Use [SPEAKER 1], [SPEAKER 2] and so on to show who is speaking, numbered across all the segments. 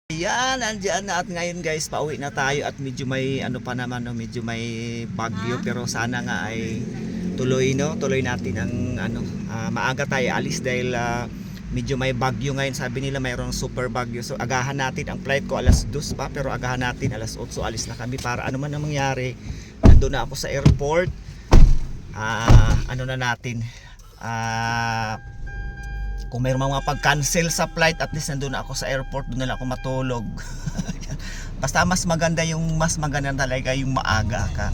[SPEAKER 1] Yan, andyan na at ngayon guys, pauwi na tayo at medyo may ano pa naman no, medyo may bagyo pero sana nga ay tuloy no, tuloy natin ang ano, maaga tayo alis dahil medyo may bagyo ngayon. Sabi nila mayroong super bagyo. So agahan natin ang flight ko alas 2 pa pero agahan natin alas 8 alis na kami para ano man ang mangyari. Nandoon na ako sa airport. Ano na natin? Kung mayroong mga pag-cancel sa flight, at least nandun ako sa airport, doon na lang ako matulog. Basta mas maganda talaga yung maaga ka.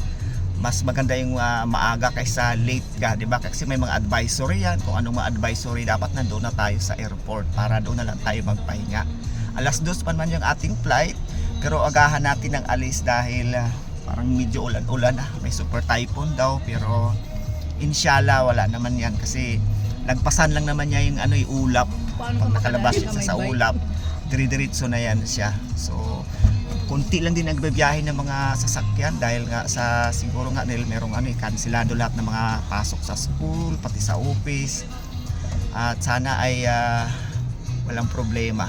[SPEAKER 1] Mas maganda yung maaga kaysa late ka, 'di ba? Kasi may mga advisory yan. Kung anong mga advisory, dapat nandun na tayo sa airport para doon na lang tayo magpahinga. Alas 2 pa man yung ating flight, pero agahan natin ang alis dahil parang medyo ulan-ulan na. May super typhoon daw, pero inshallah wala naman yan kasi nagpasan lang naman niya yung ano, yung ulap. Pag nakalabas siya sa ulap, dire-diretso na yan siya. So kunti lang din nagbibiyahe ng mga sasakyan dahil nga sa siguro nga dahil merong ano, kanselado lahat ng mga pasok sa school pati sa office. At sana ay walang problema.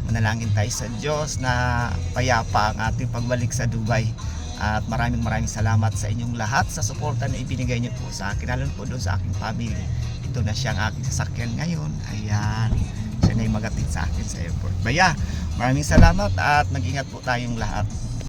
[SPEAKER 1] Manalangin tayo sa Diyos na payapa ang ating pagbalik sa Dubai. At maraming salamat sa inyong lahat sa suporta na ibinigay niyo po sa akin, lalo po doon sa aking family. Ito na siya ang aking sasakyan ngayon. Ayan, siya na yung magatid sa akin sa airport. Baya, maraming salamat at mag-ingat po tayong lahat.